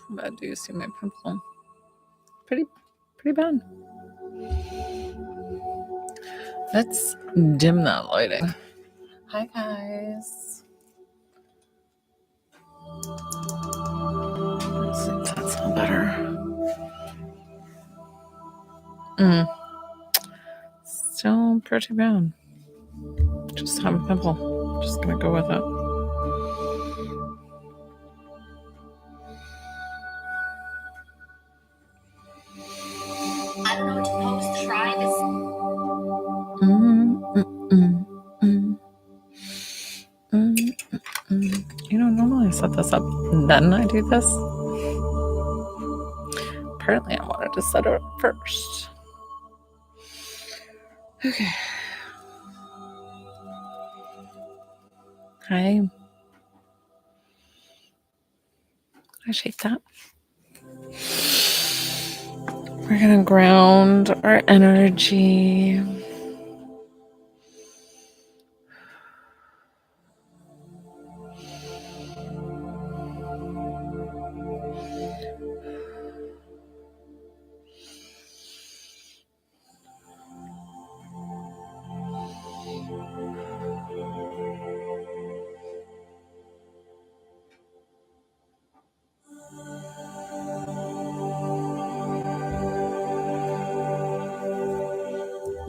How bad do you see my pimple? Pretty bad. Let's dim that lighting. Hi guys. Let's see if that's all better. Still pretty bad. Just have a pimple. Just gonna go with it. I don't know what to post. Try this. You know, normally I set this up and then I do this. Apparently I wanted to set it up first. Okay. Hi. I shake that. We're gonna ground our energy.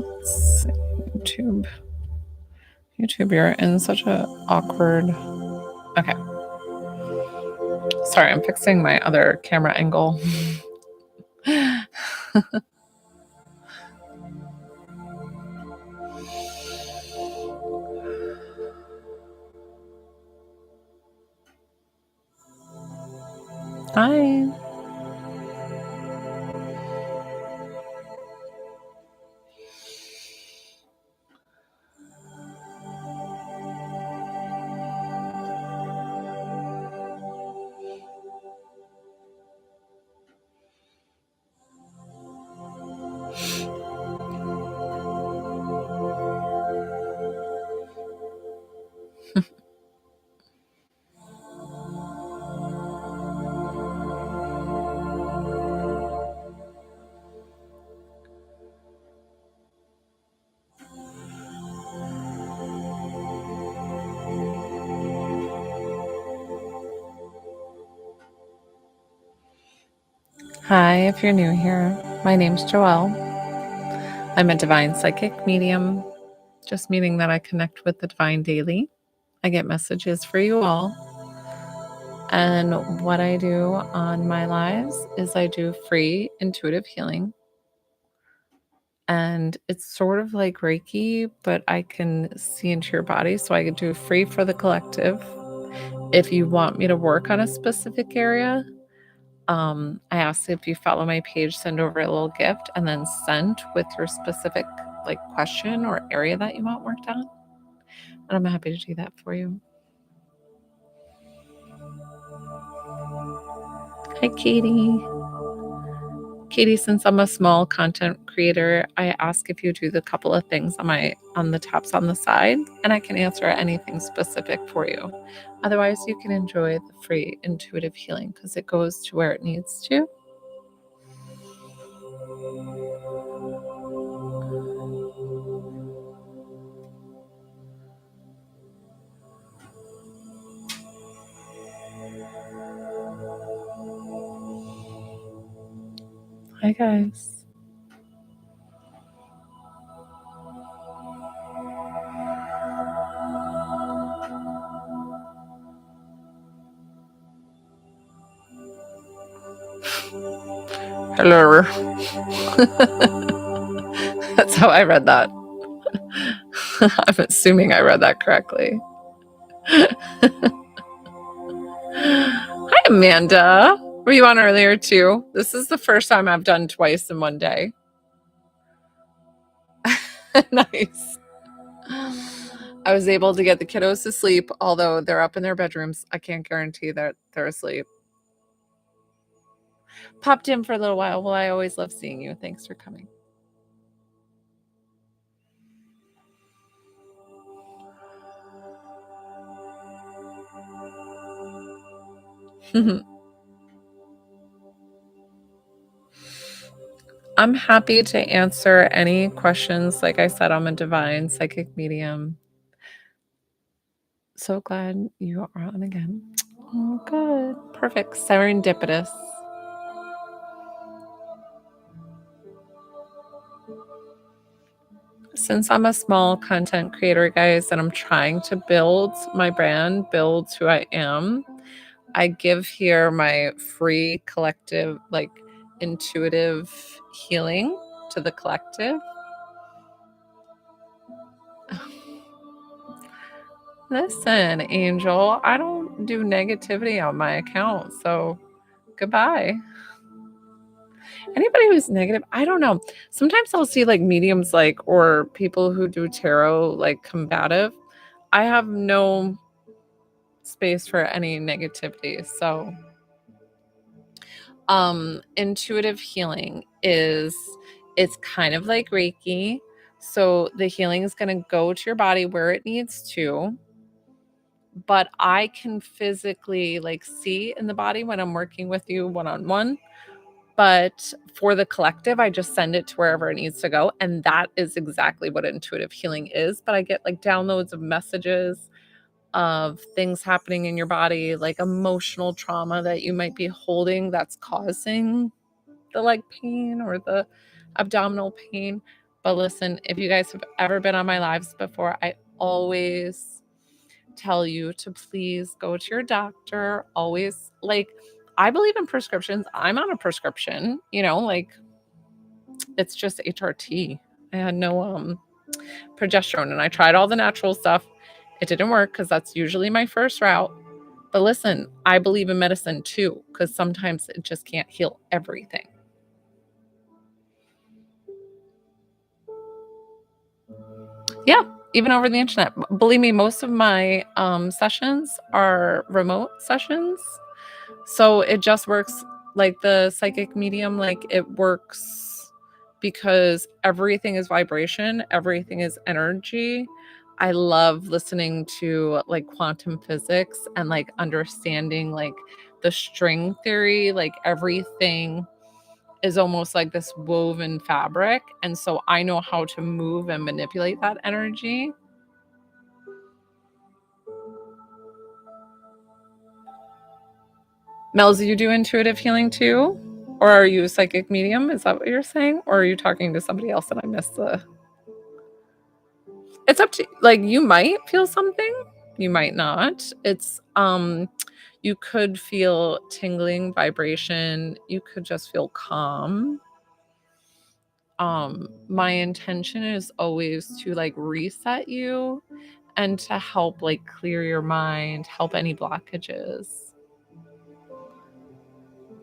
Let's see, YouTube, you're in such a awkward. Okay. Sorry, I'm fixing my other camera angle. Hi. Hi, if you're new here, my name's Joelle. I'm a divine psychic medium, just meaning that I connect with the divine daily. I get messages for you all. And what I do on my lives is I do free intuitive healing. And it's sort of like Reiki, but I can see into your body. So I can do free for the collective. If you want me to work on a specific area, I ask if you follow my page, send over a little gift and then send with your specific like question or area that you want worked on. And I'm happy to do that for you. Hi, Katie. Katie, since I'm a small content creator, I ask if you do the couple of things on the tabs on the side, and I can answer anything specific for you. Otherwise, you can enjoy the free intuitive healing because it goes to where it needs to. Hi, guys. Hello. That's how I read that. I'm assuming I read that correctly. Hi, Amanda. Were you on earlier too? This is the first time I've done twice in one day. Nice. I was able to get the kiddos to sleep, although they're up in their bedrooms. I can't guarantee that they're asleep. Popped in for a little while. Well, I always love seeing you. Thanks for coming. I'm happy to answer any questions. Like I said, I'm a divine psychic medium. So glad you are on again. Oh, good. Perfect. Serendipitous. Since I'm a small content creator, guys, and I'm trying to build my brand, build who I am, I give here my free collective, like intuitive healing to the collective. Listen, Angel, I don't do negativity on my account, so goodbye. Anybody who's negative, I don't know. Sometimes I'll see like mediums, like, or people who do tarot, like combative. I have no space for any negativity. So, intuitive healing it's kind of like Reiki. So the healing is going to go to your body where it needs to, but I can physically like see in the body when I'm working with you one-on-one. But for the collective, I just send it to wherever it needs to go. And that is exactly what intuitive healing is. But I get like downloads of messages of things happening in your body, like emotional trauma that you might be holding that's causing the leg pain or the abdominal pain. But listen, if you guys have ever been on my lives before, I always tell you to please go to your doctor. Always, like, I believe in prescriptions. I'm on a prescription, like it's just HRT. I had no progesterone, and I tried all the natural stuff. It didn't work because that's usually my first route. But listen, I believe in medicine too, because sometimes it just can't heal everything. Yeah, even over the internet. Believe me, most of my sessions are remote sessions. So it just works like the psychic medium, like it works because everything is vibration, everything is energy. I love listening to like quantum physics and like understanding like the string theory, like everything is almost like this woven fabric. And so I know how to move and manipulate that energy. Mel's, you do intuitive healing too? Or are you a psychic medium? Is that what you're saying? Or are you talking to somebody else and I missed the... It's up to, like, you might feel something, you might not. It's you could feel tingling vibration, you could just feel calm. My intention is always to like reset you and to help like clear your mind, help any blockages.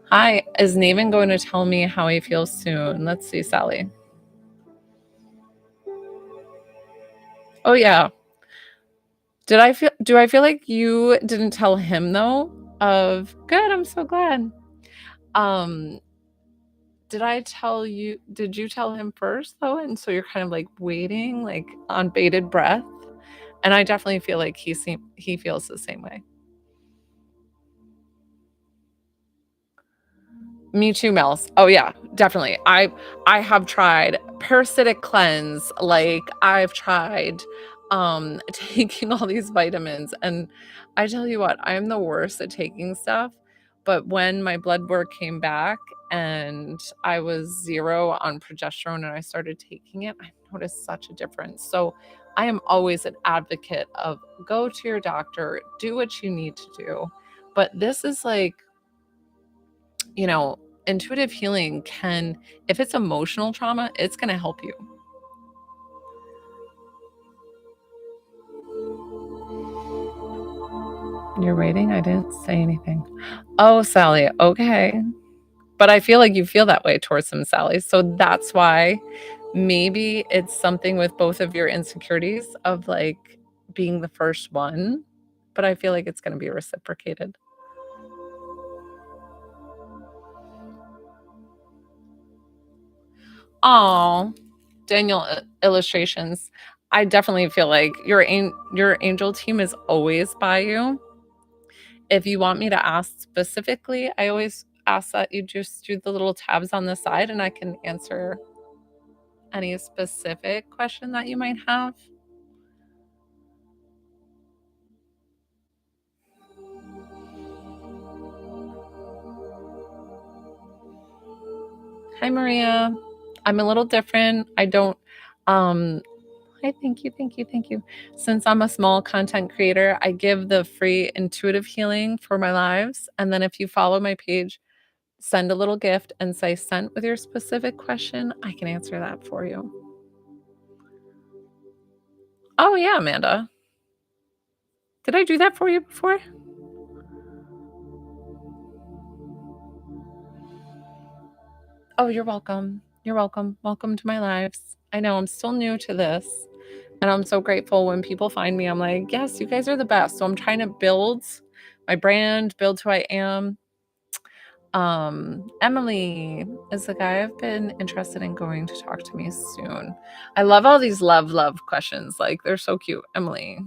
Hi, is Naven going to tell me how he feels soon? Let's see, Sally. Oh yeah. Do I feel like you didn't tell him though? Good, I'm so glad. Did you tell him first though? And so you're kind of like waiting, like on bated breath. And I definitely feel like he feels the same way. Me too, Mels. Oh yeah, definitely. I have tried parasitic cleanse, like I've tried taking all these vitamins, and I tell you what, I'm the worst at taking stuff. But when my blood work came back and I was 0 on progesterone and I started taking it, I noticed such a difference. So I am always an advocate of go to your doctor, do what you need to do. But this is like, intuitive healing can, if it's emotional trauma, it's going to help you. You're waiting? I didn't say anything. Oh, Sally. Okay. But I feel like you feel that way towards him, Sally. So that's why maybe it's something with both of your insecurities of like being the first one. But I feel like it's going to be reciprocated. Oh, Daniel illustrations. I definitely feel like your angel team is always by you. If you want me to ask specifically, I always ask that you just do the little tabs on the side and I can answer any specific question that you might have. Hi, Maria. I'm a little different. I don't, hi, thank you. Since I'm a small content creator, I give the free intuitive healing for my lives. And then if you follow my page, send a little gift and say sent with your specific question, I can answer that for you. Oh, yeah, Amanda. Did I do that for you before? Oh, you're welcome. You're welcome. Welcome to my lives. I know I'm still new to this. And I'm so grateful when people find me. I'm like, yes, you guys are the best. So I'm trying to build my brand, build who I am. Emily is the guy I've been interested in going to talk to me soon. I love all these love questions. Like, they're so cute. Emily.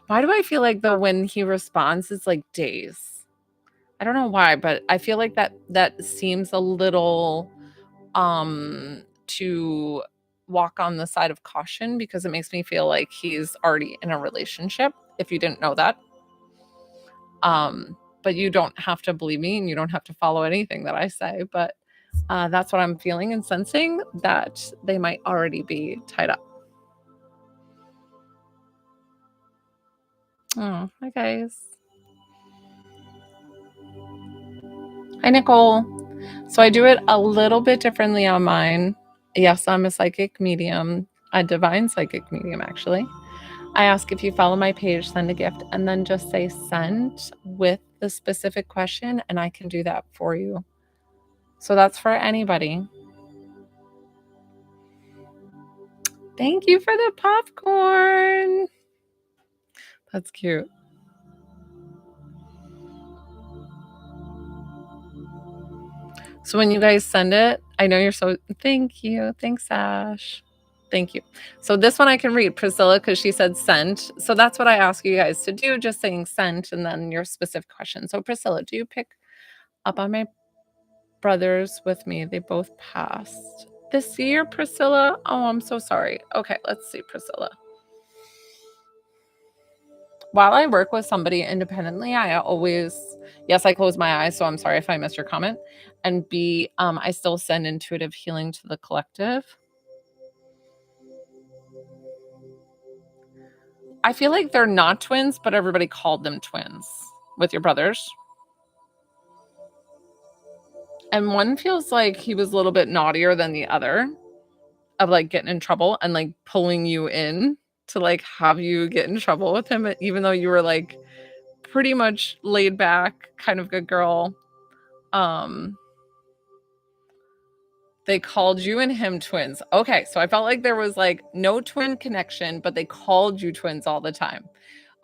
Why do I feel like though when he responds, it's like days? I don't know why, but I feel like that seems a little to walk on the side of caution because it makes me feel like he's already in a relationship, if you didn't know that. But you don't have to believe me and you don't have to follow anything that I say, but that's what I'm feeling and sensing, that they might already be tied up. Oh, hi guys. Hi, Nicole. So I do it a little bit differently on mine. Yes, I'm a psychic medium, a divine psychic medium, actually. I ask if you follow my page, send a gift, and then just say send with the specific question, and I can do that for you. So that's for anybody. Thank you for the popcorn. That's cute. So when you guys send it, I know you're so, thank you. Thanks, Ash. Thank you. So this one I can read, Priscilla, because she said sent. So that's what I ask you guys to do, just saying sent and then your specific question. So Priscilla, do you pick up on my brothers with me? They both passed this year, Priscilla. Oh, I'm so sorry. Okay, let's see, Priscilla. While I work with somebody independently, I always, yes, I close my eyes. So I'm sorry if I missed your comment. And B, I still send intuitive healing to the collective. I feel like they're not twins, but everybody called them twins with your brothers. And one feels like he was a little bit naughtier than the other, of like getting in trouble and like pulling you in to like have you get in trouble with him, even though you were like pretty much laid back, kind of good girl. They called you and him twins. Okay, so I felt like there was like no twin connection, but they called you twins all the time.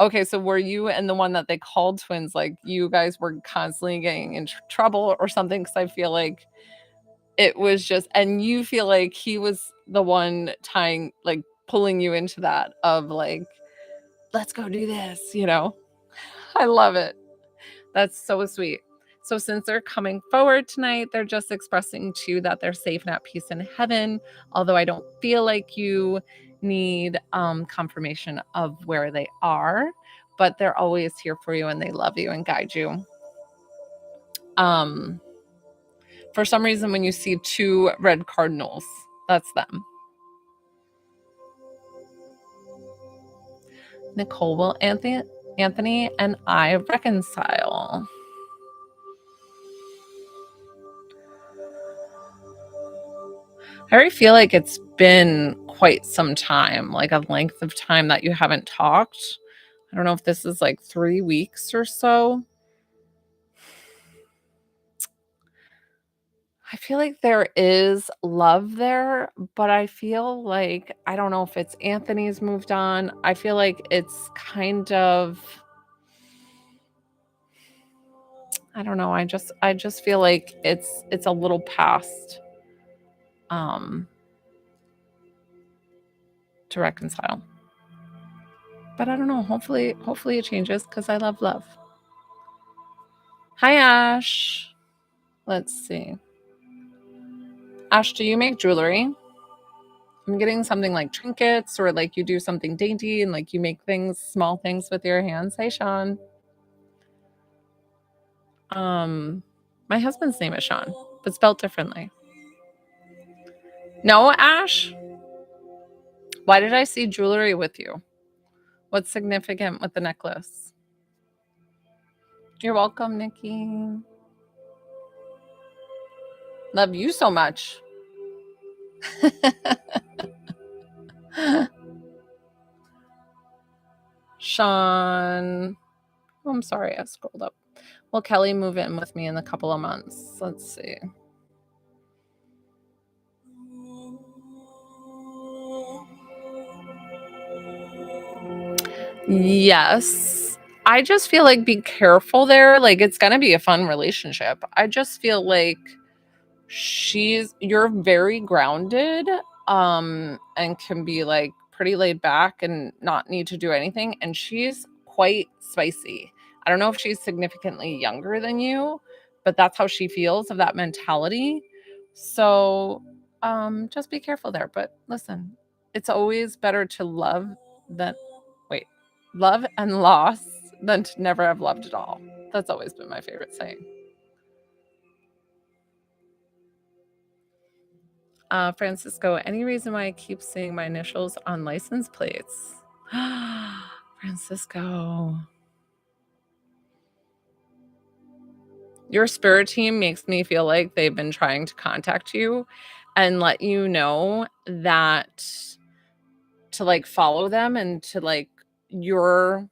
Okay, so were you and the one that they called twins, like you guys were constantly getting in trouble or something? Because I feel like it was just, and you feel like he was the one tying, like pulling you into that of like, let's go do this, you know? I love it. That's so sweet. So since they're coming forward tonight, they're just expressing to you that they're safe and at peace in heaven. Although I don't feel like you need confirmation of where they are, but they're always here for you and they love you and guide you. For some reason, when you see two red cardinals, that's them. Nicole, will Anthony and I reconcile? I already feel like it's been quite some time, like a length of time that you haven't talked. I don't know if this is like 3 weeks or so. I feel like there is love there, but I feel like, I don't know if it's Anthony's moved on. I feel like it's kind of, I don't know. I just feel like it's a little past to reconcile. But I don't know. Hopefully it changes because I love love. Hi, Ash. Let's see. Ash, do you make jewelry? I'm getting something like trinkets, or like you do something dainty and like you make things, small things with your hands. Hey, Sean. My husband's name is Sean, but spelled differently. No, Ash? Why did I see jewelry with you? What's significant with the necklace? You're welcome, Nikki. Love you so much. Sean. Oh, I'm sorry, I scrolled up. Will Kelly move in with me in a couple of months? Let's see. Yes. I just feel like be careful there. Like it's gonna be a fun relationship. I just feel like you're very grounded, and can be like pretty laid back and not need to do anything. And she's quite spicy. I don't know if she's significantly younger than you, but that's how she feels, of that mentality. So just be careful there. But listen, it's always better to love and loss than to never have loved at all. That's always been my favorite saying. Francisco, any reason why I keep seeing my initials on license plates? Francisco. Your spirit team makes me feel like they've been trying to contact you and let you know that to like follow them and to like you're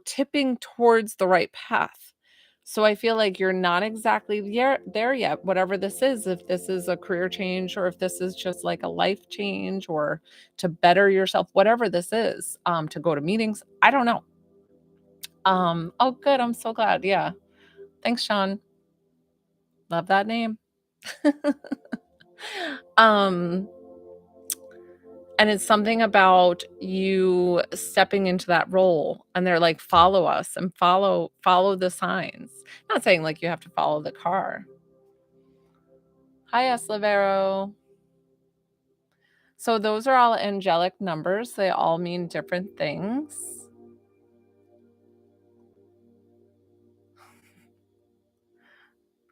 tipping towards the right path. So I feel like you're not exactly there yet, whatever this is, if this is a career change or if this is just like a life change or to better yourself, whatever this is, to go to meetings. I don't know. Oh, good. I'm so glad. Yeah. Thanks, Sean. Love that name. And it's something about you stepping into that role and they're like, follow us and follow the signs. Not saying like you have to follow the car. Hi, Eslavero. So those are all angelic numbers. They all mean different things.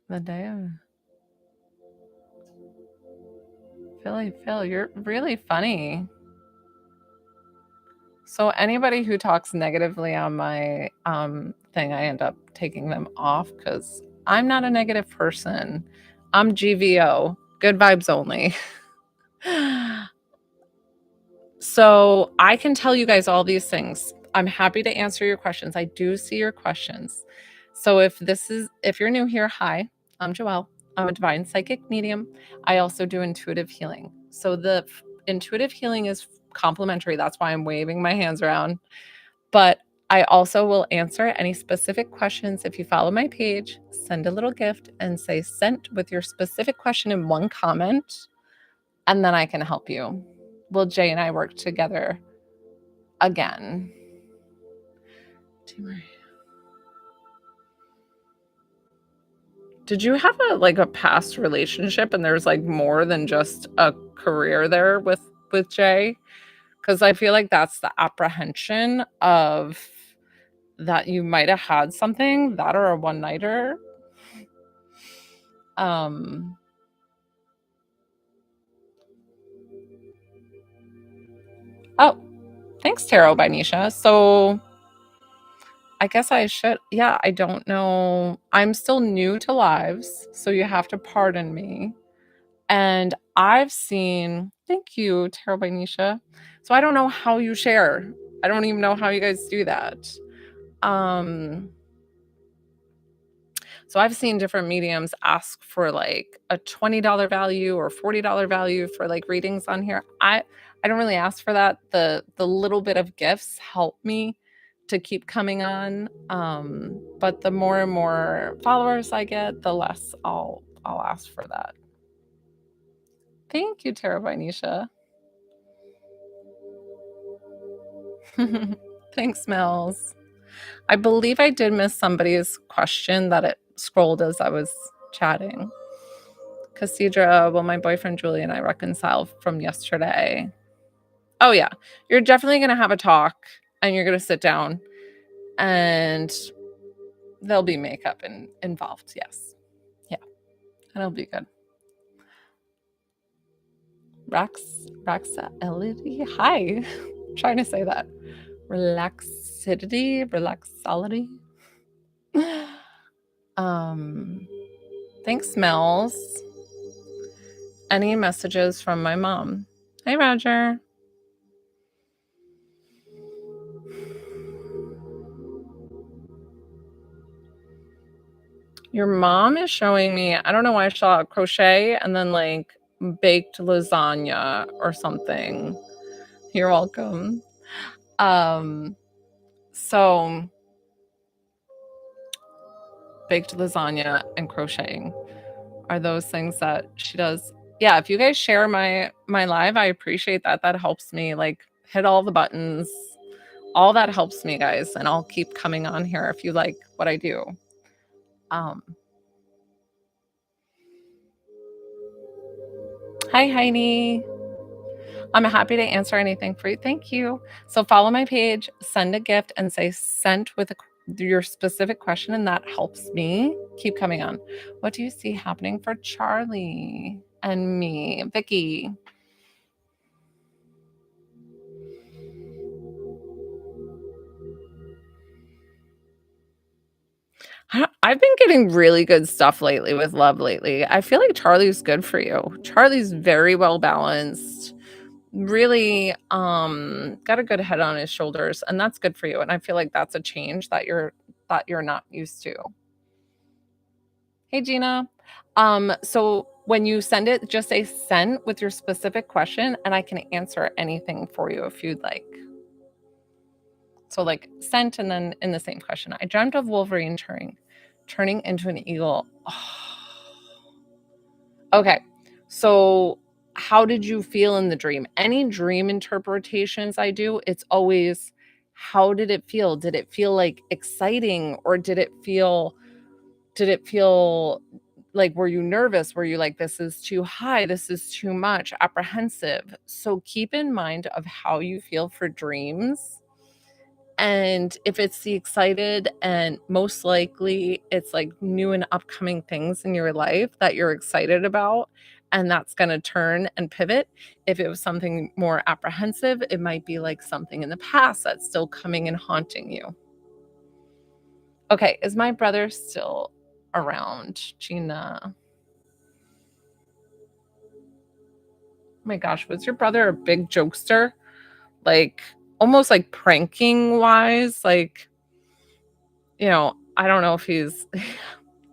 The day of Phil, you're really funny. So anybody who talks negatively on my thing, I end up taking them off because I'm not a negative person. I'm GVO, good vibes only. So I can tell you guys all these things. I'm happy to answer your questions. I do see your questions. So if you're new here, hi, I'm Joelle. I'm a divine psychic medium. I also do intuitive healing. So the intuitive healing is complimentary. That's why I'm waving my hands around. But I also will answer any specific questions. If you follow my page, send a little gift and say sent with your specific question in one comment, and then I can help you. Will Jay and I work together again? Did you have a past relationship and there's like more than just a career there with Jay? Because I feel like that's the apprehension of that you might have had something, that or a one-nighter. Oh, thanks, Tarot by Nisha. So I guess I should, yeah, I don't know. I'm still new to lives, so you have to pardon me. And I've seen, thank you, Tarot by Nisha. So I don't know how you share. I don't even know how you guys do that. So I've seen different mediums ask for like a $20 value or $40 value for like readings on here. I don't really ask for that. The little bit of gifts help me to keep coming on. But the more and more followers I get, the less I'll ask for that. Thank you, Tarot by Nisha. Thanks, Mills. I believe I did miss somebody's question that it scrolled as I was chatting. Cassandra, will my boyfriend Julie and I reconcile from yesterday? Oh, yeah. You're definitely going to have a talk and you're going to sit down and there'll be makeup involved. Yes. Yeah. That'll be good. Relaxality. Hi. I'm trying to say that. Relaxality. Thanks, Mel's. Any messages from my mom? Hey, Roger. Your mom is showing me, I don't know why I saw crochet and then like baked lasagna or something. You're welcome. So baked lasagna and crocheting are those things that she does. Yeah, if you guys share my live, I appreciate that. That helps me like hit all the buttons. All that helps me, guys, and I'll keep coming on here if you like what I do. Hi, Heidi. I'm happy to answer anything for you. Thank you. So follow my page, send a gift, and say sent with your specific question, and that helps me keep coming on. What do you see happening for Charlie and me? Vicky. I've been getting really good stuff lately with love lately. I feel like Charlie's good for you. Charlie's very well balanced. Really got a good head on his shoulders, and that's good for you. And I feel like that's a change that you're not used to. Hey, Gina. So when you send it, just say sent with your specific question, and I can answer anything for you if you'd like. So like sent, and then in the same question, I dreamt of Wolverine turning into an eagle. Oh. Okay, so how did you feel in the dream? Any dream interpretations I do, it's always, how did it feel? Did it feel like exciting, or did it feel like, were you nervous? Were you like, this is too high, this is too much, apprehensive? So keep in mind of how you feel for dreams. And if it's the excited, and most likely it's like new and upcoming things in your life that you're excited about, and that's going to turn and pivot. If it was something more apprehensive, it might be like something in the past that's still coming and haunting you. Okay, is my brother still around, Gina? Oh my gosh, was your brother a big jokester? Like almost like pranking wise, like, you know, I don't know if he's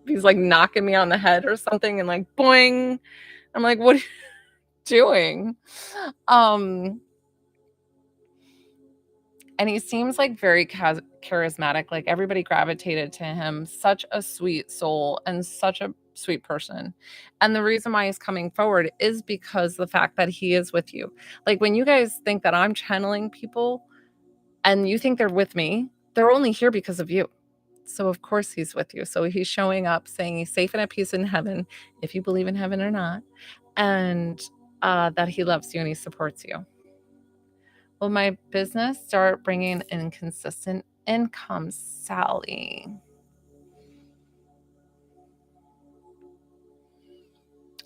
like knocking me on the head or something and like boing. I'm like, what are you doing? And he seems like very charismatic. Like everybody gravitated to him. Such a sweet soul and such a sweet person. And the reason why he's coming forward is because the fact that he is with you. Like when you guys think that I'm channeling people and you think they're with me, they're only here because of you. So of course he's with you. So he's showing up saying he's safe and at peace in heaven, if you believe in heaven or not, and that he loves you and he supports you. Will my business start bringing in consistent income, Sally?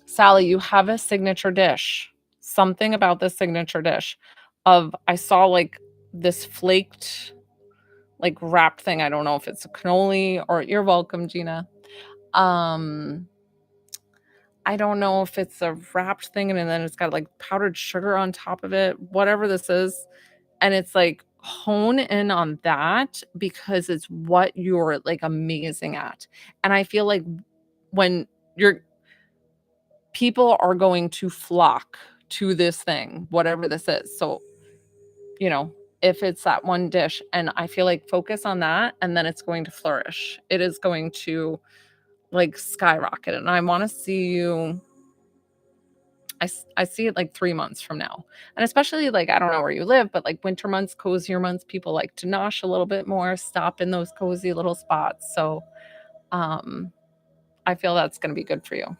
Sally, you have a signature dish. Something about this signature dish I saw like this flaked, like wrapped thing. I don't know if it's a cannoli or, you're welcome, Gina. I don't know if it's a wrapped thing and then it's got like powdered sugar on top of it, whatever this is. And it's like, hone in on that because it's what you're like amazing at. And I feel like when people are going to flock to this thing, whatever this is. So, you know, if it's that one dish, and I feel like focus on that and then it's going to flourish. It is going to like skyrocket. And I want to see you I see it like 3 months from now. And especially, like, I don't know where you live, but, like, winter months, cozier months, people like to nosh a little bit more, stop in those cozy little spots. So, I feel that's gonna be good for you.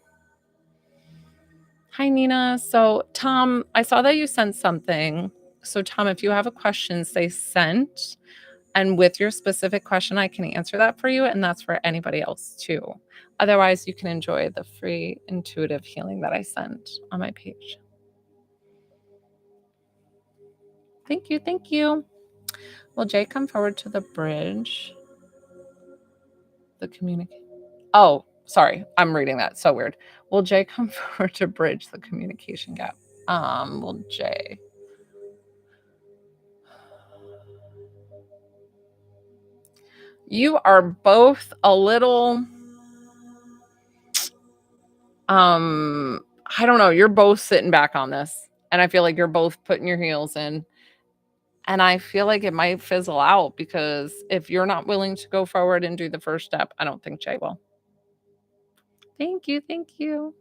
Hi, Nina. So, Tom, I saw that you sent something. So, Tom, if you have a question, say sent. And with your specific question, I can answer that for you. And that's for anybody else too. Otherwise, you can enjoy the free intuitive healing that I sent on my page. Thank you. Thank you. Will Jay come forward to the bridge? The communicate. Oh, sorry. I'm reading that. So weird. Will Jay come forward to bridge the communication gap? Will Jay? You are both a little I don't know, you're both sitting back on this. And I feel like you're both putting your heels in. And I feel like it might fizzle out because if you're not willing to go forward and do the first step, I don't think Jay will. Thank you. Thank you.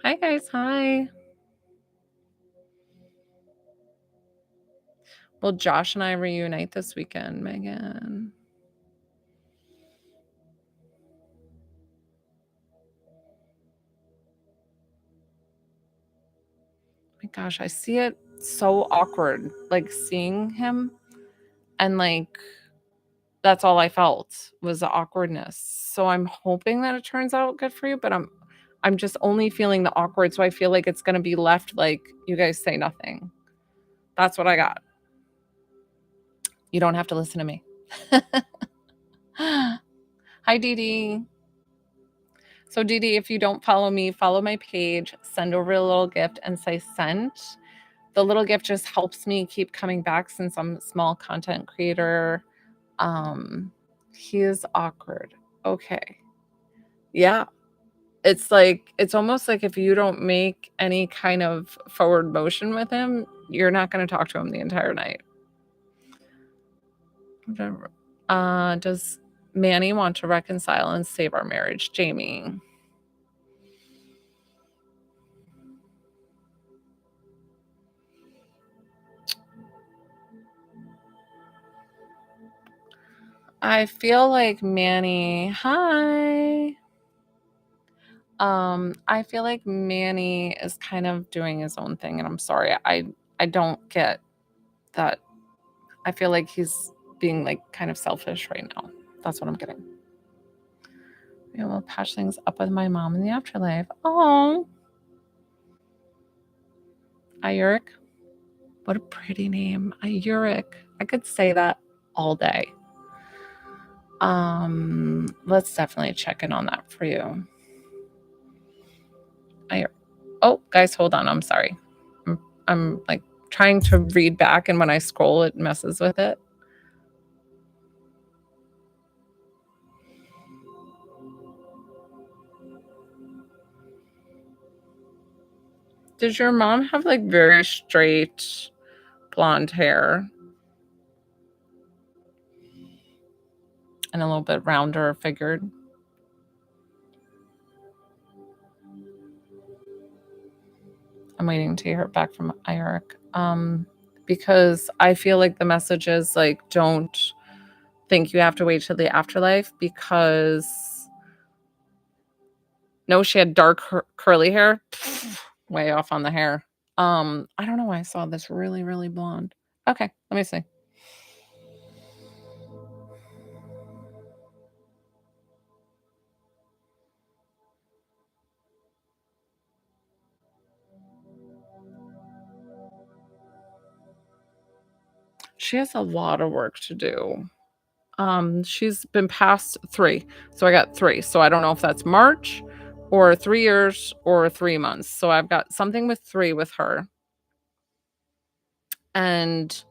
Hi, guys. Hi. Will Josh and I reunite this weekend, Megan? My gosh, I see it so awkward, like seeing him, and like that's all I felt was the awkwardness. So I'm hoping that it turns out good for you, but I'm just only feeling the awkward, so I feel like it's gonna be left like you guys say nothing. That's what I got. You don't have to listen to me. Hi, Dee Dee. So, Dee Dee, if you don't follow me, follow my page, send over a little gift and say sent. The little gift just helps me keep coming back since I'm a small content creator. He is awkward. Okay. Yeah. It's like, it's almost like if you don't make any kind of forward motion with him, you're not going to talk to him the entire night. Does Manny want to reconcile and save our marriage? Jamie. I feel like Manny, hi. I feel like Manny is kind of doing his own thing, and I'm sorry. I don't get that. I feel like he's being like kind of selfish right now. That's what I'm getting. We will patch things up with my mom in the afterlife. Oh, Ayuric. What a pretty name. Ayuric. I could say that all day. Let's definitely check in on that for you. Oh, guys, hold on. I'm sorry. I'm like trying to read back, and when I scroll, it messes with it. Does your mom have like very straight blonde hair and a little bit rounder figured? I'm waiting to hear back from Eric. Because I feel like the message is like, don't think you have to wait till the afterlife because no, she had dark curly hair. Way off on the hair. I don't know why I saw this really, really blonde. Okay, let me see. She has a lot of work to do. She's been past 3. So I got 3. So I don't know if that's March or 3 years or 3 months. So I've got something with 3 with her. And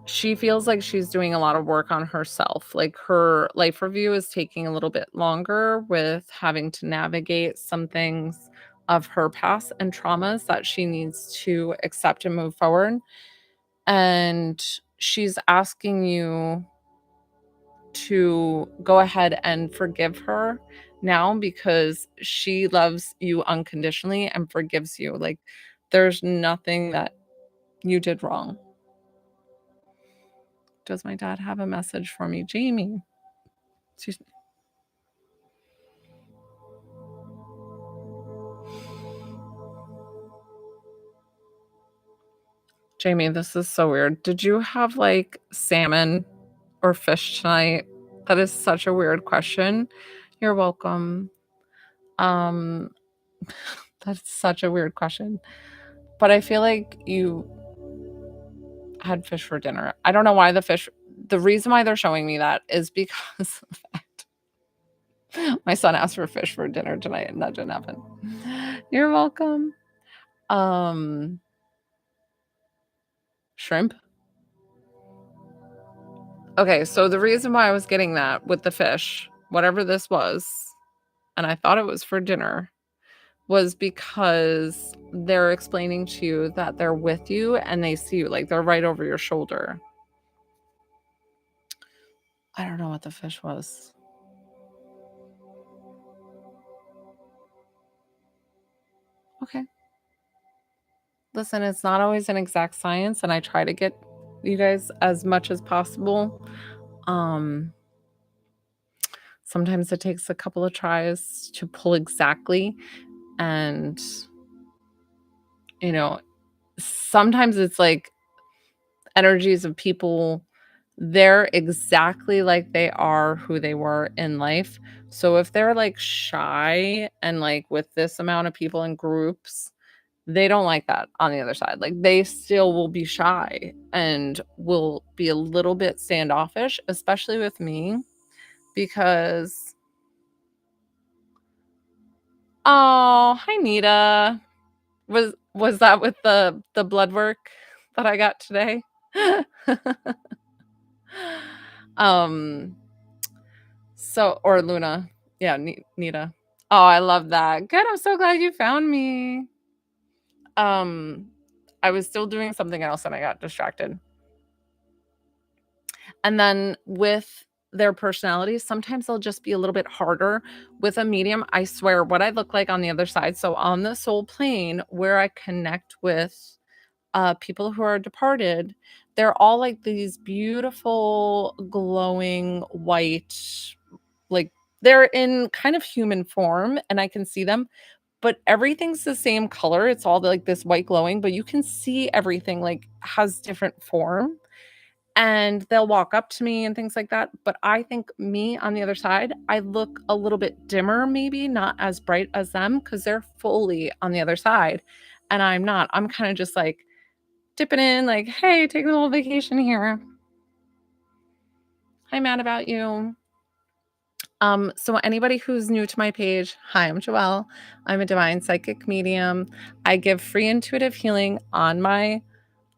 she feels like she's doing a lot of work on herself. Like her life review is taking a little bit longer with having to navigate some things of her past and traumas that she needs to accept and move forward. And she's asking you to go ahead and forgive her now because she loves you unconditionally and forgives you. Like, there's nothing that you did wrong. Does my dad have a message for me? Jamie. Excuse me. Jamie, this is so weird. Did you have like salmon or fish tonight? That is such a weird question. You're welcome. Um that's such a weird question. But I feel like you had fish for dinner. I don't know why the reason why they're showing me that is because of the fact my son asked for fish for dinner tonight and that didn't happen. You're welcome. Shrimp. Okay, so the reason why I was getting that with the fish, whatever this was, and I thought it was for dinner, was because they're explaining to you that they're with you and they see you, like they're right over your shoulder. I don't know what the fish was. Okay. Listen, it's not always an exact science, and I try to get you guys as much as possible. Sometimes it takes a couple of tries to pull exactly, and you know, sometimes it's like energies of people, they're exactly like they are who they were in life. So if they're like shy and like with this amount of people in groups, they don't like that on the other side. Like they still will be shy and will be a little bit standoffish, especially with me, because oh, hi Nita. Was that with the blood work that I got today? um So, or Luna. Yeah, Nita. Oh, I love that. Good. I'm so glad you found me. I was still doing something else and I got distracted. And then with their personalities, sometimes they'll just be a little bit harder. With a medium, I swear what I look like on the other side. So on the soul plane where I connect with people who are departed, they're all like these beautiful, glowing white, like they're in kind of human form and I can see them, but everything's the same color. It's all like this white glowing, but you can see everything like has different form, and they'll walk up to me and things like that. But I think me on the other side, I look a little bit dimmer, maybe not as bright as them because they're fully on the other side. And I'm not. I'm kind of just like dipping in, like, hey, taking a little vacation here. Hi, mad about you. So anybody who's new to my page, hi, I'm Joelle. I'm a divine psychic medium. I give free intuitive healing on my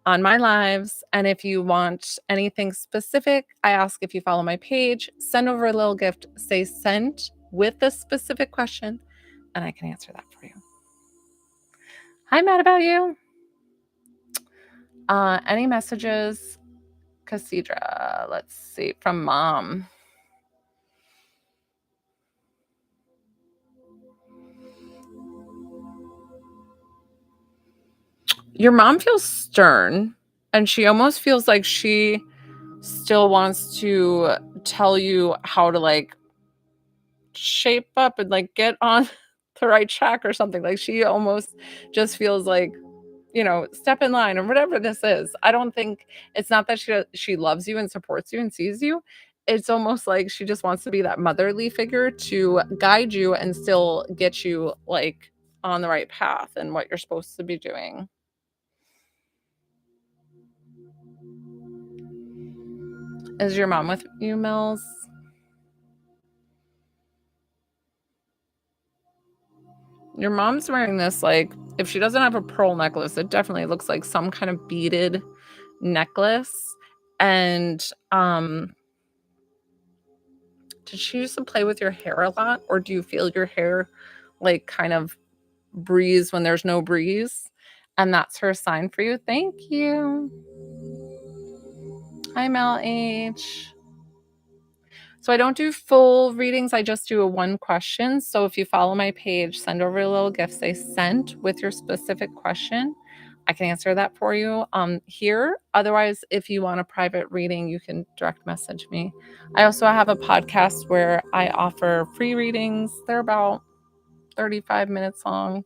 lives. And if you want anything specific, I ask if you follow my page, send over a little gift, say sent with a specific question, and I can answer that for you. Hi, mad about you. Any messages? Cassidra, let's see, from mom. Your mom feels stern, and she almost feels like she still wants to tell you how to like shape up and like get on the right track or something. Like she almost just feels like, step in line or whatever this is. I don't think it's not that she loves you and supports you and sees you. It's almost like she just wants to be that motherly figure to guide you and still get you like on the right path and what you're supposed to be doing. Is your mom with you, Mills? Your mom's wearing this, like, if she doesn't have a pearl necklace, it definitely looks like some kind of beaded necklace. And did she used to play with your hair a lot, or do you feel your hair like kind of breeze when there's no breeze? And that's her sign for you. Thank you. Hi, Mel H. So I don't do full readings. I just do a one question. So if you follow my page, send over a little gift say sent with your specific question. I can answer that for you here. Otherwise, if you want a private reading, you can direct message me. I also have a podcast where I offer free readings. They're about 35 minutes long.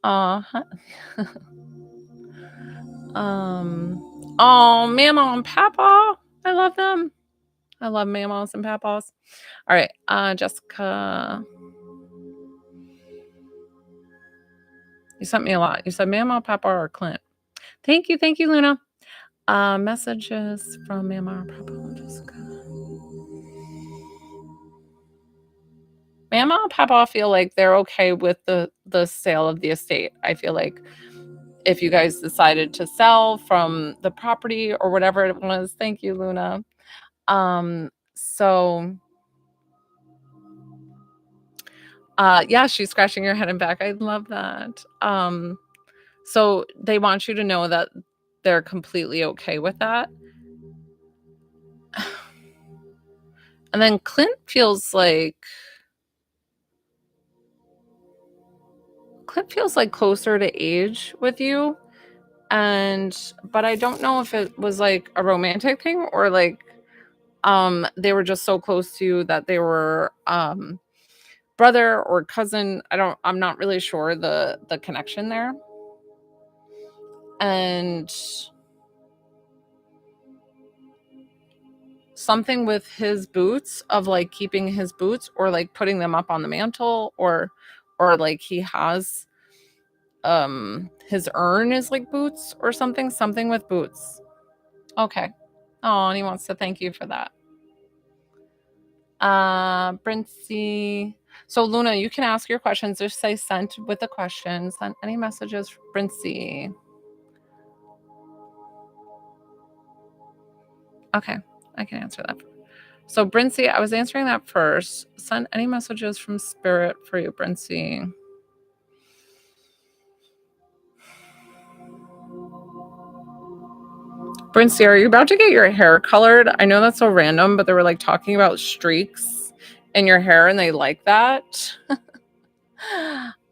Oh, Mama and Papa. I love them. I love Mamas and Papas. All right, Jessica. You sent me a lot. You said Mama, Papa, or Clint. Thank you, Luna. Messages from Mama, Papa, and Jessica. Mama and Papa feel like they're okay with the sale of the estate. I feel like if you guys decided to sell from the property or whatever it was, thank you, Luna. So yeah, she's scratching her head and back. I love that. So they want you to know that they're completely okay with that. And then Clint feels like closer to age with you. But I don't know if it was like a romantic thing or like they were just so close to you that they were brother or cousin. I'm not really sure the connection there. And something with his boots of like keeping his boots or like putting them up on the mantle or like he has his urn is like boots or something with boots. Okay. Oh, and he wants to thank you for that. Brincy. So Luna, you can ask your questions. Just say sent with the questions. Send any messages, Brincy. Okay, I can answer that. So Brincy, I was answering that first. Send any messages from Spirit for you, Brincy. Brincy, are you about to get your hair colored? I know that's so random, but they were like talking about streaks in your hair and they like that.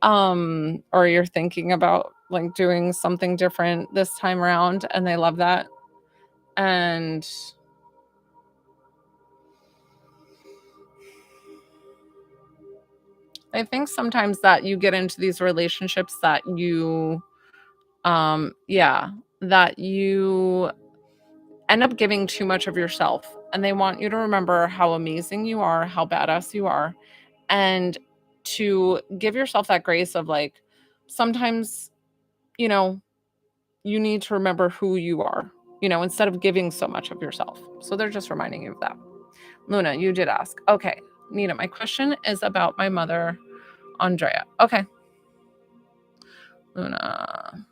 Or you're thinking about like doing something different this time around and they love that. And I think sometimes that you get into these relationships that you that you end up giving too much of yourself and they want you to remember how amazing you are, how badass you are, and to give yourself that grace of like sometimes you need to remember who you are, instead of giving so much of yourself. So they're just reminding you of that. Luna, you did ask. Okay, Nina, my question is about my mother, Andrea. Okay. Luna.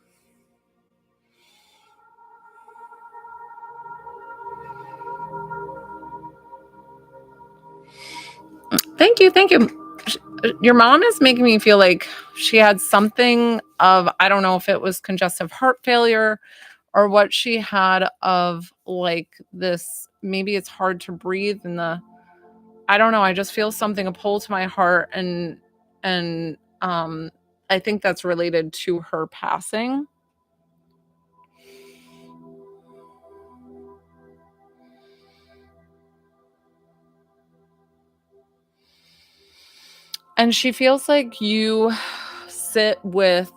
Thank you. Your mom is making me feel like she had something of, I don't know if it was congestive heart failure or what she had of like this, maybe it's hard to breathe in I don't know. I just feel something, a pull to my heart. And I think that's related to her passing. And she feels like you sit with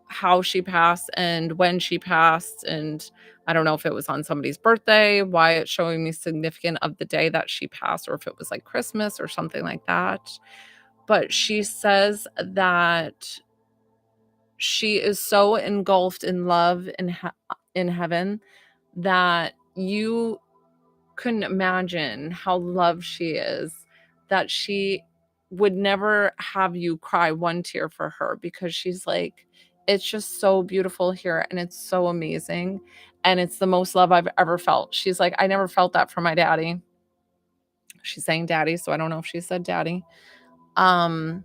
how she passed and when she passed. And I don't know if it was on somebody's birthday, why it's showing me significant of the day that she passed, or if it was like Christmas or something like that. But she says that she is so engulfed in love in heaven that you couldn't imagine how loved she is, that she would never have you cry one tear for her because she's like, it's just so beautiful here and it's so amazing and it's the most love I've ever felt. She's like, I never felt that from my daddy. She's saying daddy, so I don't know if she said daddy. And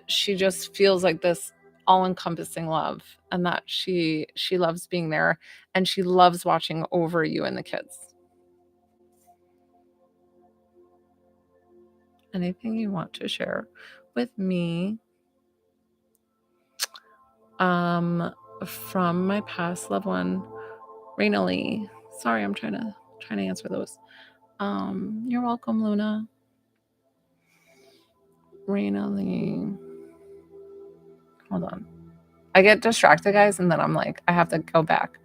she just feels like this all-encompassing love and that she loves being there and she loves watching over you and the kids. anything you want to share with me from my past loved one, Raina Lee. Sorry, I'm trying to answer those. You're welcome, Luna. Raina Lee. Hold on. I get distracted, guys, and then I'm like, I have to go back.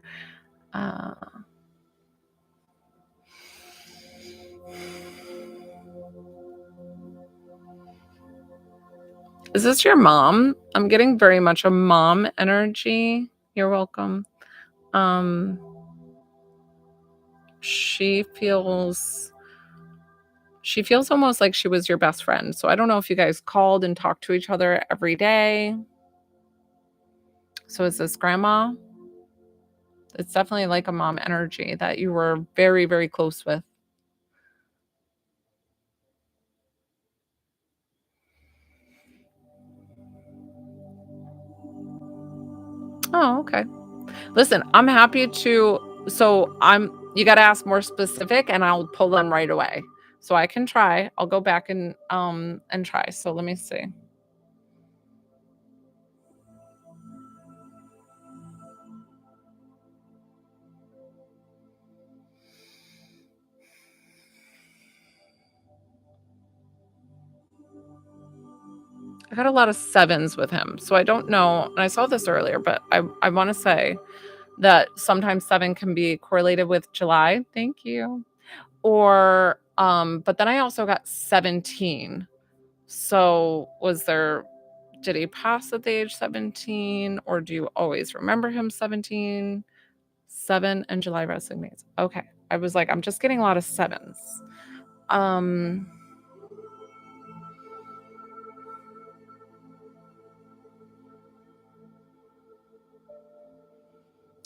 Is this your mom? I'm getting very much a mom energy. You're welcome. She feels almost like she was your best friend. So I don't know if you guys called and talked to each other every day. So is this grandma? It's definitely like a mom energy that you were very, very close with. Oh, okay. Listen, I'm happy to. So you got to ask more specific, and I'll pull them right away. So I can try. I'll go back and try. So let me see. I got a lot of 7s with him. So I don't know. And I saw this earlier, but I want to say that sometimes 7 can be correlated with July. Thank you. Or but then I also got 17. So did he pass at the age 17, or do you always remember him 17? 7 and July wrestling mates. Okay. I was like, I'm just getting a lot of 7s.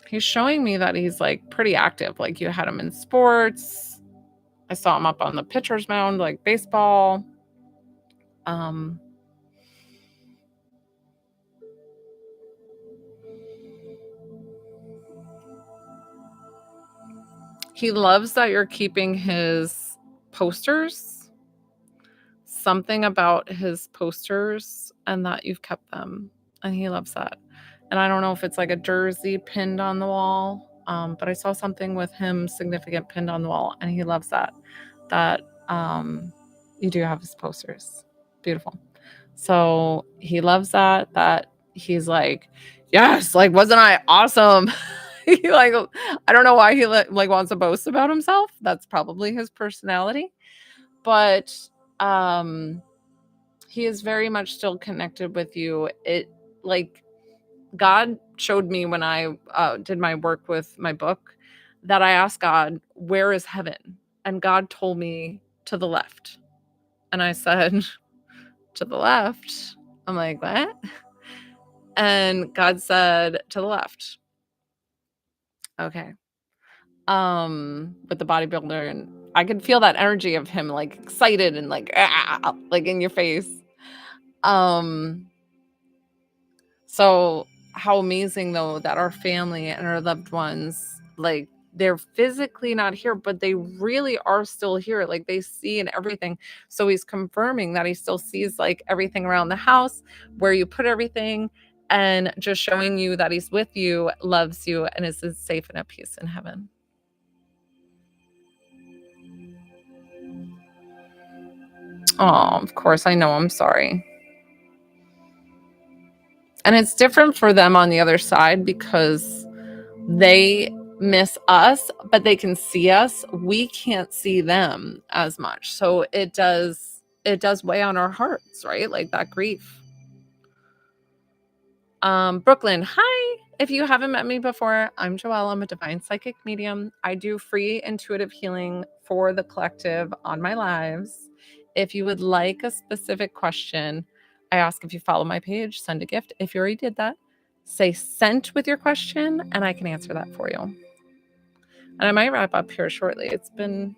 He's showing me that he's like pretty active. Like you had him in sports. I saw him up on the pitcher's mound, like baseball. He loves that you're keeping his posters. Something about his posters and that you've kept them. And he loves that. And I don't know if it's like a jersey pinned on the wall. But I saw something with him significant pinned on the wall, and he loves that you do have his posters. Beautiful. So he loves that he's like, yes, like, wasn't I awesome? He like, I don't know why he like wants to boast about himself. That's probably his personality, but he is very much still connected with you. It like God showed me when I did my work with my book that I asked God, where is heaven? And God told me to the left. And I said, to the left. I'm like, what? And God said, to the left. Okay. With the bodybuilder, and I could feel that energy of him like excited and like in your face. So how amazing though that our family and our loved ones, like, they're physically not here, but they really are still here. Like they see and everything. So he's confirming that he still sees like everything around the house, where you put everything, and just showing you that he's with you, loves you, and is safe and at peace in heaven. Oh, of course, I know. I'm sorry. And it's different for them on the other side because they miss us, but they can see us. We can't see them as much. So it does weigh on our hearts, right? Like that grief. Brooklyn, hi. If you haven't met me before, I'm Joelle. I'm a divine psychic medium. I do free intuitive healing for the collective on my lives. If you would like a specific question, I ask if you follow my page, send a gift. If you already did that, say sent with your question, and I can answer that for you. And I might wrap up here shortly. It's been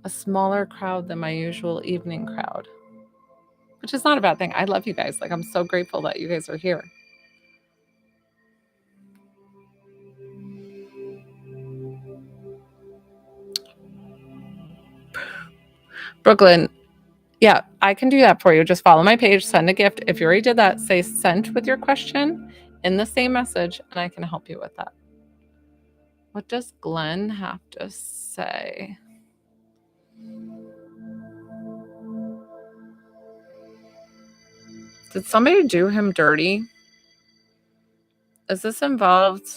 a smaller crowd than my usual evening crowd, which is not a bad thing. I love you guys. Like, I'm so grateful that you guys are here. Brooklyn, yeah, I can do that for you. Just follow my page, send a gift. If you already did that, say sent with your question in the same message, and I can help you with that. What does Glenn have to say? Did somebody do him dirty? Is this involved?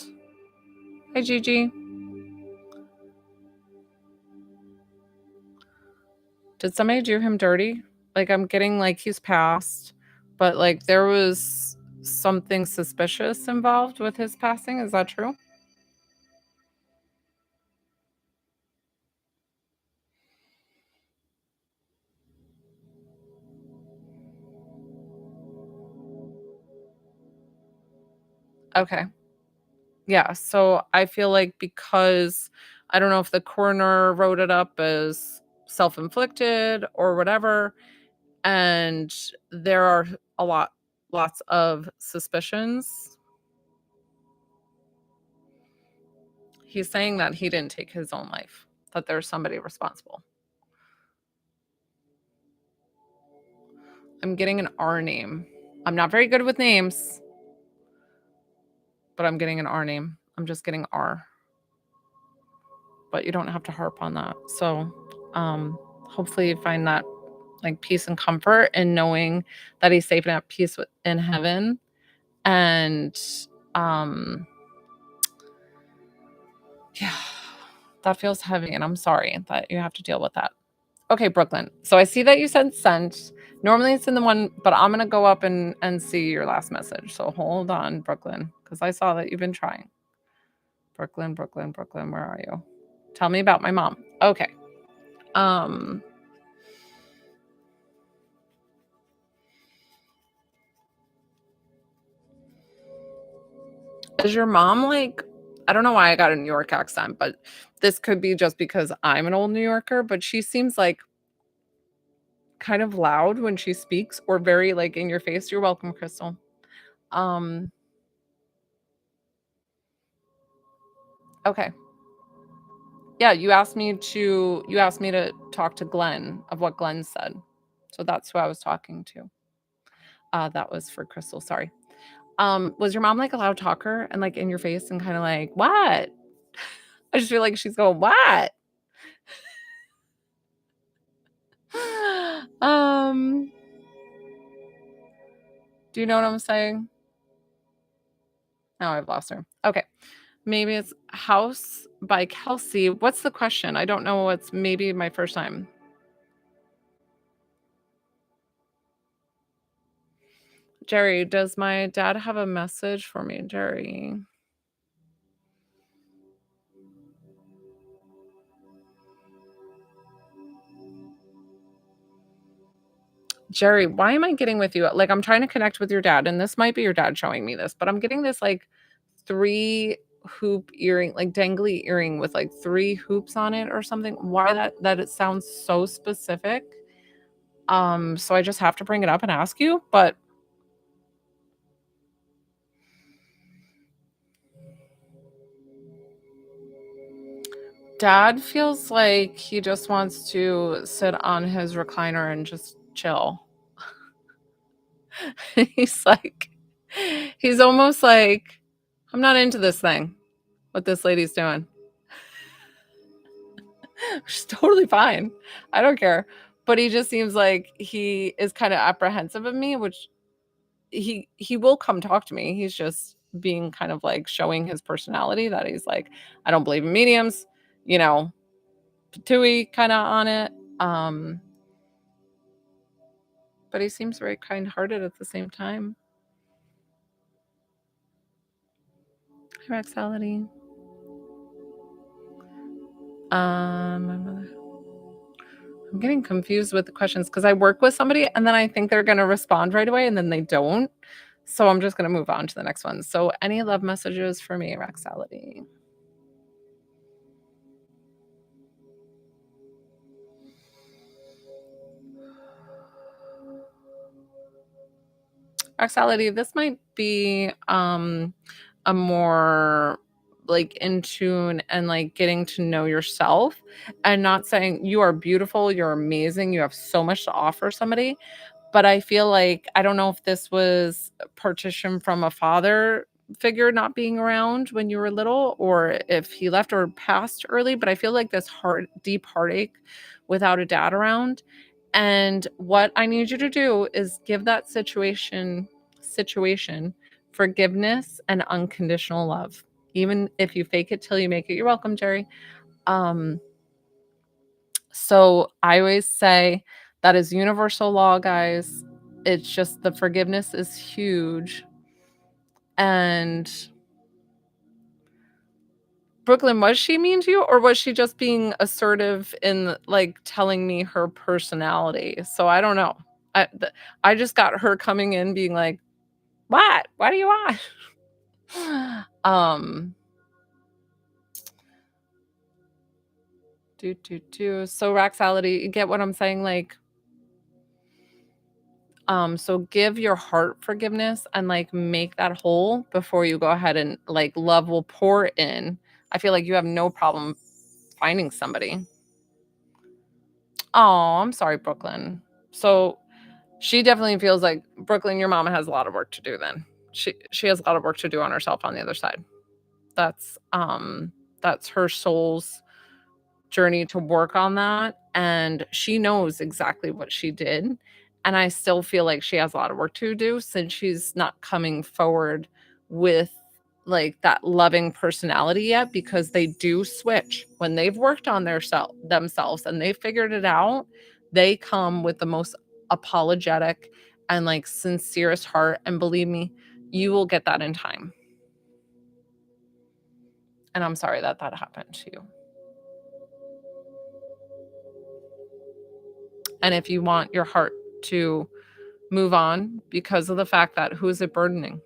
Hey, Gigi. Did somebody do him dirty? Like, I'm getting like he's passed, but like there was something suspicious involved with his passing. Is that true? Okay. Yeah. So I feel like because I don't know if the coroner wrote it up as self inflicted or whatever, and there are lots of suspicions. He's saying that he didn't take his own life, that there's somebody responsible. I'm getting an R name. I'm not very good with names, but I'm getting an R name. I'm just getting R. But you don't have to harp on that. So hopefully you find that like peace and comfort in knowing that he's safe and at peace in heaven. And yeah, that feels heavy. And I'm sorry that you have to deal with that. Okay, Brooklyn. So I see that you said sent. Normally it's in the one, but I'm going to go up and see your last message. So hold on, Brooklyn, because I saw that you've been trying. Brooklyn, Brooklyn, Brooklyn, where are you? Tell me about my mom. Okay. Is your mom like, I don't know why I got a New York accent, but this could be just because I'm an old New Yorker, but she seems like kind of loud when she speaks or very like in your face. You're welcome, Crystal. Okay. Yeah, you asked me to talk to Glenn of what Glenn said. So that's who I was talking to. That was for Crystal, sorry. Was your mom like a loud talker and like in your face and kind of like, what? I just feel like she's going, what? Do you know what I'm saying? Now I've lost her. Okay. Maybe it's House by Kelsey. What's the question? I don't know what's maybe my first time. Jerry, does my dad have a message for me, Jerry? Jerry, why am I getting with you? Like, I'm trying to connect with your dad, and this might be your dad showing me this, but I'm getting this like 3 hoop earring, like dangly earring with like 3 hoops on it or something. Why that it sounds so specific. So I just have to bring it up and ask you, but Dad feels like he just wants to sit on his recliner and just chill. He's almost like, I'm not into this thing, what this lady's doing. She's totally fine. I don't care. But he just seems like he is kind of apprehensive of me, which he will come talk to me. He's just being kind of like showing his personality that he's like, I don't believe in mediums, you know, patooey kind of on it. But he seems very kind-hearted at the same time. Hi, Roxality. My mother. I'm getting confused with the questions because I work with somebody and then I think they're going to respond right away and then they don't. So I'm just going to move on to the next one. So any love messages for me, Roxality? Roxality, this might be a more like in tune and like getting to know yourself, and not saying you are beautiful, you're amazing, you have so much to offer somebody. But I feel like, I don't know if this was a partition from a father figure not being around when you were little, or if he left or passed early, but I feel like this deep heartache without a dad around. And what I need you to do is give that situation forgiveness and unconditional love. Even if you fake it till you make it. You're welcome, Jerry. So I always say that is universal law, guys. It's just the forgiveness is huge. And Brooklyn, was she mean to you, or was she just being assertive in like telling me her personality? So I don't know. I just got her coming in being like, "What? What do you want?" So Raxality, you get what I'm saying? Like, so give your heart forgiveness and like make that whole before you go ahead and like love will pour in. I feel like you have no problem finding somebody. Oh, I'm sorry, Brooklyn. So she definitely feels like, Brooklyn, your mama has a lot of work to do then. She has a lot of work to do on herself on the other side. That's her soul's journey to work on that, and she knows exactly what she did. And I still feel like she has a lot of work to do, since she's not coming forward with like that loving personality yet, because they do switch when they've worked on themselves and they figured it out. They come with the most apologetic and like sincerest heart, and believe me, you will get that in time. And I'm sorry that happened to you. And if you want your heart to move on, because of the fact that, who is it burdening?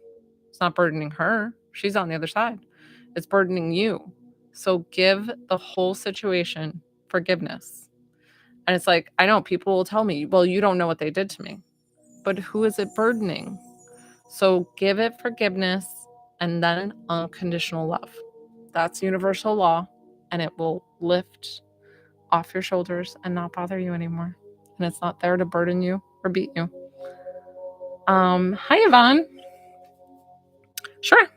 It's not burdening her. She's on the other side. It's burdening you. So give the whole situation forgiveness. And it's like, I know people will tell me, well, you don't know what they did to me. But who is it burdening? So give it forgiveness and then unconditional love. That's universal law, and it will lift off your shoulders and not bother you anymore. And it's not there to burden you or beat you. Hi, Yvonne. Sure.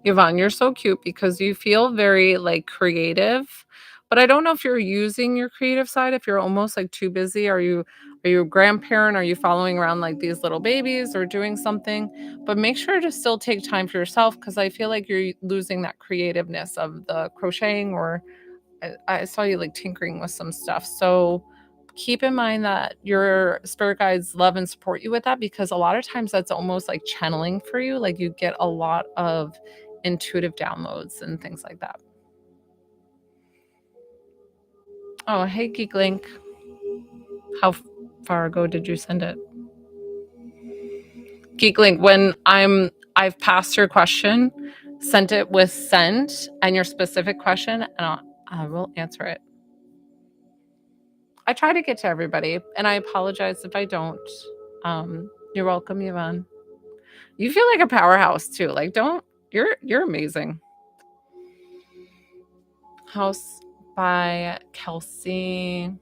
Yvonne, you're so cute because you feel very like creative, but I don't know if you're using your creative side, if you're almost like too busy. Are you a grandparent? Are you following around like these little babies or doing something? But make sure to still take time for yourself, because I feel like you're losing that creativeness of the crocheting, or I saw you like tinkering with some stuff. So keep in mind that your spirit guides love and support you with that, because a lot of times that's almost like channeling for you. Like you get a lot of intuitive downloads and things like that. Oh, hey, Geek Link. How far ago did you send it? Geek Link, when I've passed your question, sent it with send and your specific question, and I will answer it. I try to get to everybody, and I apologize if I don't. You're welcome, Yvonne. You feel like a powerhouse too. Like, you're amazing. House by Kelsey.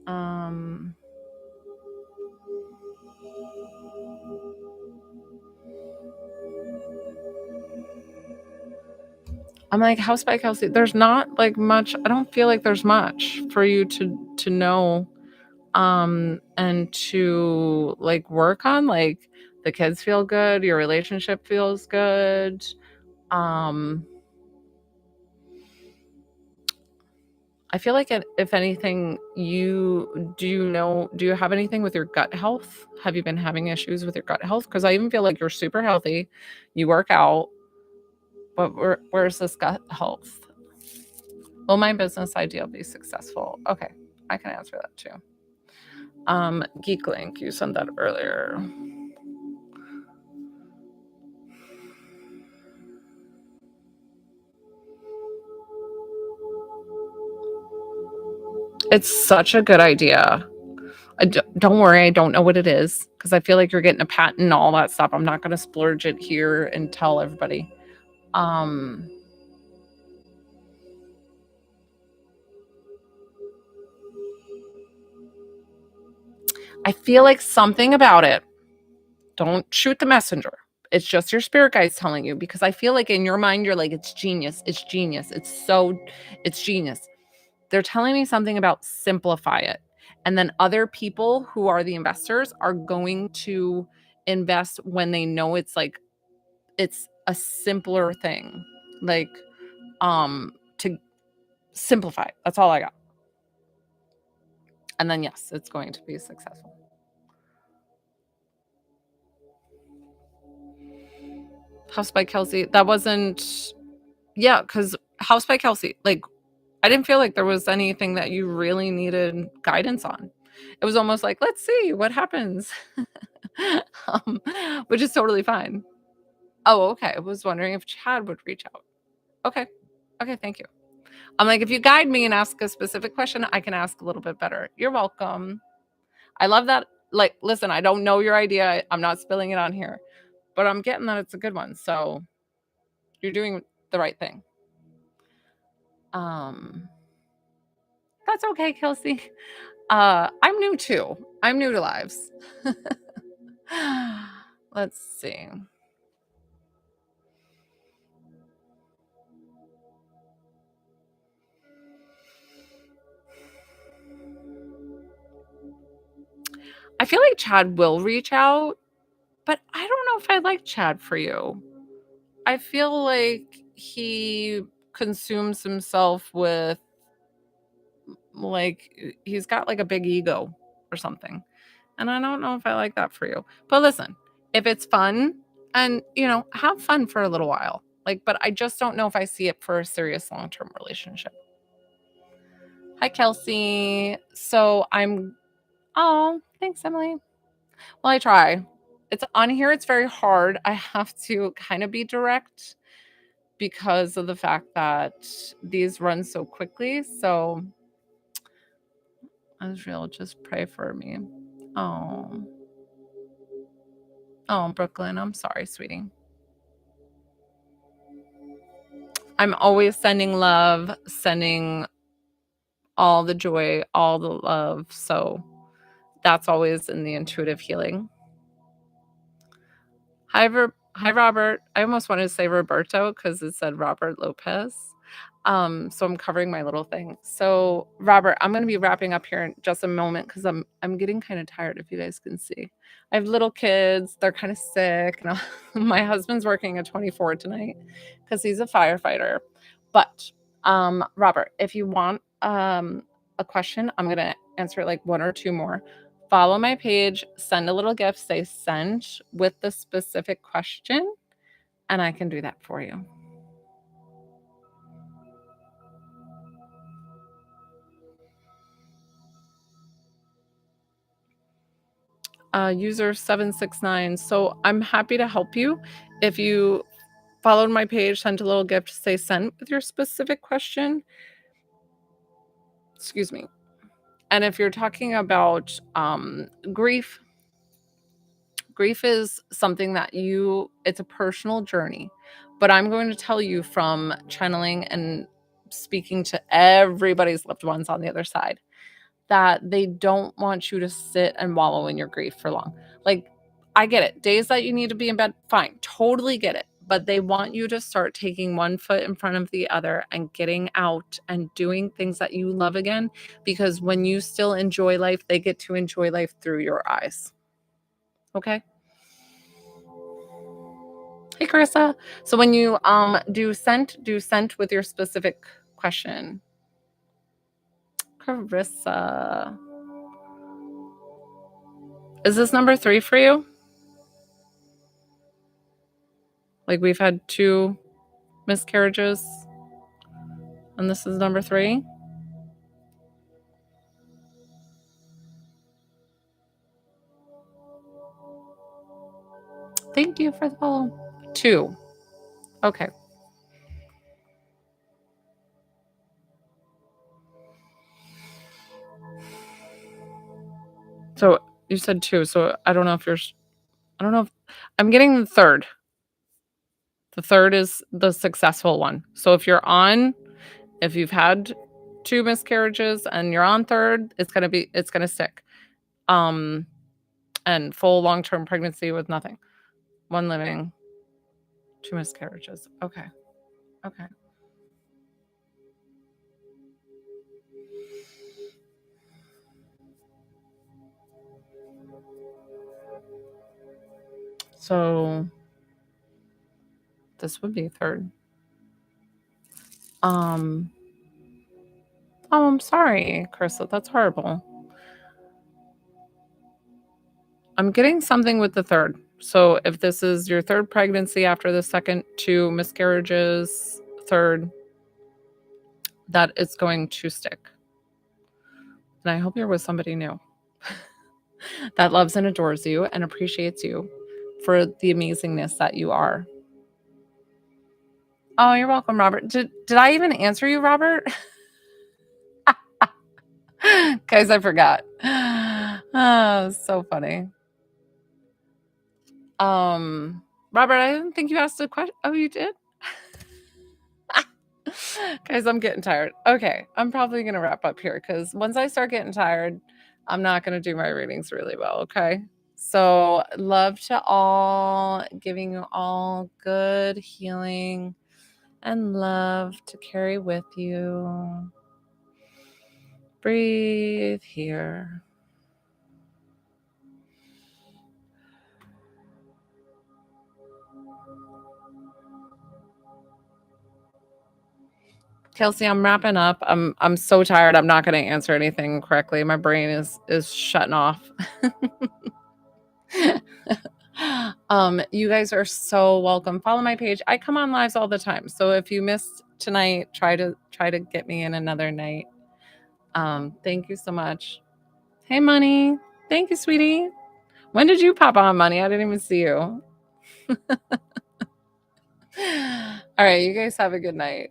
I'm like, House by Kelsey. There's not like much. I don't feel like there's much for you to know, and to like work on. Like, the kids feel good, your relationship feels good. I feel like if anything, do you have anything with your gut health? Have you been having issues with your gut health? Because I even feel like you're super healthy. You work out, but where's this gut health? Will my business idea be successful? Okay, I can answer that too. Geek Link, you sent that earlier. It's such a good idea. Don't worry, I don't know what it is because I feel like you're getting a patent and all that stuff. I'm not going to splurge it here and tell everybody. I feel like something about it. Don't shoot the messenger. It's just your spirit guides telling you, because I feel like in your mind you're like, it's genius. It's genius. It's genius. They're telling me something about simplify it. And then other people who are the investors are going to invest when they know it's like it's a simpler thing. Like to simplify. That's all I got. And then yes, it's going to be successful. House by Kelsey. That wasn't, yeah, because House by Kelsey, like, I didn't feel like there was anything that you really needed guidance on. It was almost like, let's see what happens, which is totally fine. Oh, okay. I was wondering if Chad would reach out. Okay. Okay, thank you. I'm like, if you guide me and ask a specific question, I can ask a little bit better. You're welcome. I love that. Like, listen, I don't know your idea. I'm not spilling it on here, but I'm getting that it's a good one. So you're doing the right thing. That's okay, Kelsey. I'm new too. I'm new to lives. Let's see. I feel like Chad will reach out, but I don't know if I like Chad for you. I feel like he consumes himself with, like, he's got like a big ego or something. And I don't know if I like that for you. But listen, if it's fun and, have fun for a little while. Like, but I just don't know if I see it for a serious long-term relationship. Hi, Kelsey. So oh, thanks, Emily. Well, I try. It's on here. It's very hard. I have to kind of be direct because of the fact that these run so quickly. So Israel, just pray for me. Oh, Brooklyn. I'm sorry, sweetie. I'm always sending love, sending all the joy, all the love. So that's always in the intuitive healing. Hi, Robert. I almost wanted to say Roberto because it said Robert Lopez. So I'm covering my little thing. So Robert, I'm going to be wrapping up here in just a moment because I'm getting kind of tired, if you guys can see. I have little kids. They're kind of sick. My husband's working at 24 tonight because he's a firefighter. But Robert, if you want a question, I'm going to answer like one or two more. Follow my page, send a little gift, say send with the specific question, and I can do that for you. User 769. So I'm happy to help you. If you followed my page, sent a little gift, say send with your specific question. Excuse me. And if you're talking about grief is something that it's a personal journey. But I'm going to tell you from channeling and speaking to everybody's loved ones on the other side that they don't want you to sit and wallow in your grief for long. Like, I get it. Days that you need to be in bed, fine. Totally get it. But they want you to start taking one foot in front of the other and getting out and doing things that you love again. Because when you still enjoy life, they get to enjoy life through your eyes. Okay? Hey, Carissa. So when you do sent with your specific question. Carissa. Is this number 3 for you? Like, we've had 2 miscarriages and this is number 3? Thank you for the follow. 2. Okay. So you said 2. So I don't know if I'm getting the third. The third is the successful one. So if you've had 2 miscarriages and you're on third, it's gonna stick. And full long-term pregnancy with nothing. 1 living, 2 miscarriages. Okay. Okay. So this would be third. Oh, I'm sorry, Carissa. That's horrible. I'm getting something with the third. So if this is your third pregnancy after the second 2 miscarriages, third, that it's going to stick. And I hope you're with somebody new that loves and adores you and appreciates you for the amazingness that you are. Oh, you're welcome, Robert. Did I even answer you, Robert? Guys, I forgot. Oh, so funny. Robert, I didn't think you asked a question. Oh, you did? Guys, I'm getting tired. Okay, I'm probably going to wrap up here because once I start getting tired, I'm not going to do my readings really well, okay? So, love to all, giving you all good healing and love to carry with you. Breathe here. Kelsey, I'm wrapping up. I'm so tired. I'm not going to answer anything correctly. My brain is shutting off. You guys are so welcome. Follow my page. I come on lives all the time. So if you missed tonight, try to get me in another night. Thank you so much. Hey, Money. Thank you, sweetie. When did you pop on, Money? I didn't even see you. All right, you guys have a good night.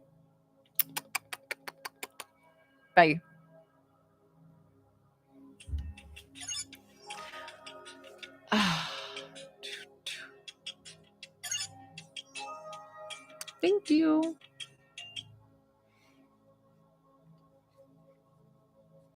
Bye. Thank you.